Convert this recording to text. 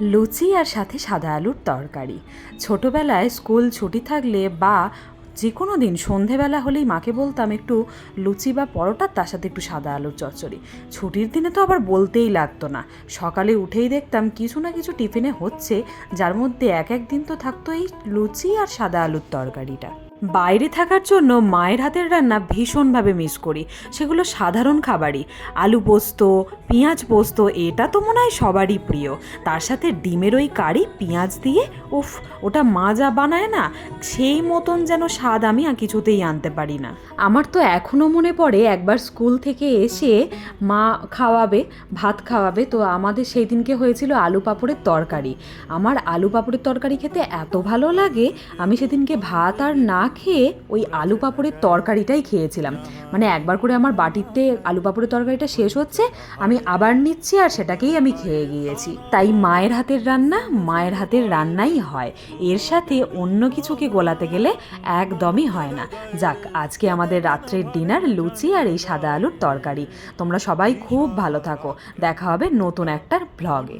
লুচি আর সাথে সাদা আলুর তরকারি। ছোটোবেলায় স্কুল ছুটি থাকলে বা যে কোনো দিন সন্ধেবেলা হলেই মাকে বলতাম একটু লুচি বা পরোটা, তার সাথে একটু সাদা আলুর চচ্চড়ি। ছুটির দিনে তো আবার বলতেই লাগতো না, সকালে উঠেই দেখতাম কিছু না কিছু টিফিনে হচ্ছে, যার মধ্যে এক এক দিন তো থাকতো এই লুচি আর সাদা আলুর তরকারিটা। বাইরে থাকার জন্য মায়ের হাতের রান্না ভীষণভাবে মিস করি। সেগুলো সাধারণ খাবারই, আলু পোস্ত, পেঁয়াজ পোস্ত, এটা তো মনে হয় সবারই প্রিয়। তার সাথে ডিমের ওই কারি পেঁয়াজ দিয়ে, উফ, ওটা মা যা বানায় না, সেই মতন যেন স্বাদ আমি আর কিছুতেই আনতে পারি না। আমার তো এখনও মনে পড়ে একবার স্কুল থেকে এসে মা খাওয়াবে, ভাত খাওয়াবে, তো আমাদের সেই দিনকে হয়েছিল আলু পাঁপড়ের তরকারি। আমার আলু পাঁপড়ের তরকারি খেতে এত ভালো লাগে, আমি সেদিনকে ভাত আর না খেয়ে ওই আলু পাঁপড়ের তরকারিটাই খেয়েছিলাম। মানে একবার করে আমার বাটিতে আলু পাঁপড়ের তরকারিটা শেষ হচ্ছে, আমি আবার নিচ্ছি আর সেটাকেই আমি খেয়ে গিয়েছি। তাই মায়ের হাতের রান্না মায়ের হাতের রান্নাই হয়, এর সাথে অন্য কিছুকে গোলাতে গেলে একদমই হয় না। যাক, আজকে আমাদের রাত্রের ডিনার লুচি আর এই সাদা আলুর তরকারি। তোমরা সবাই খুব ভালো থাকো, দেখা হবে নতুন একটা ব্লগে।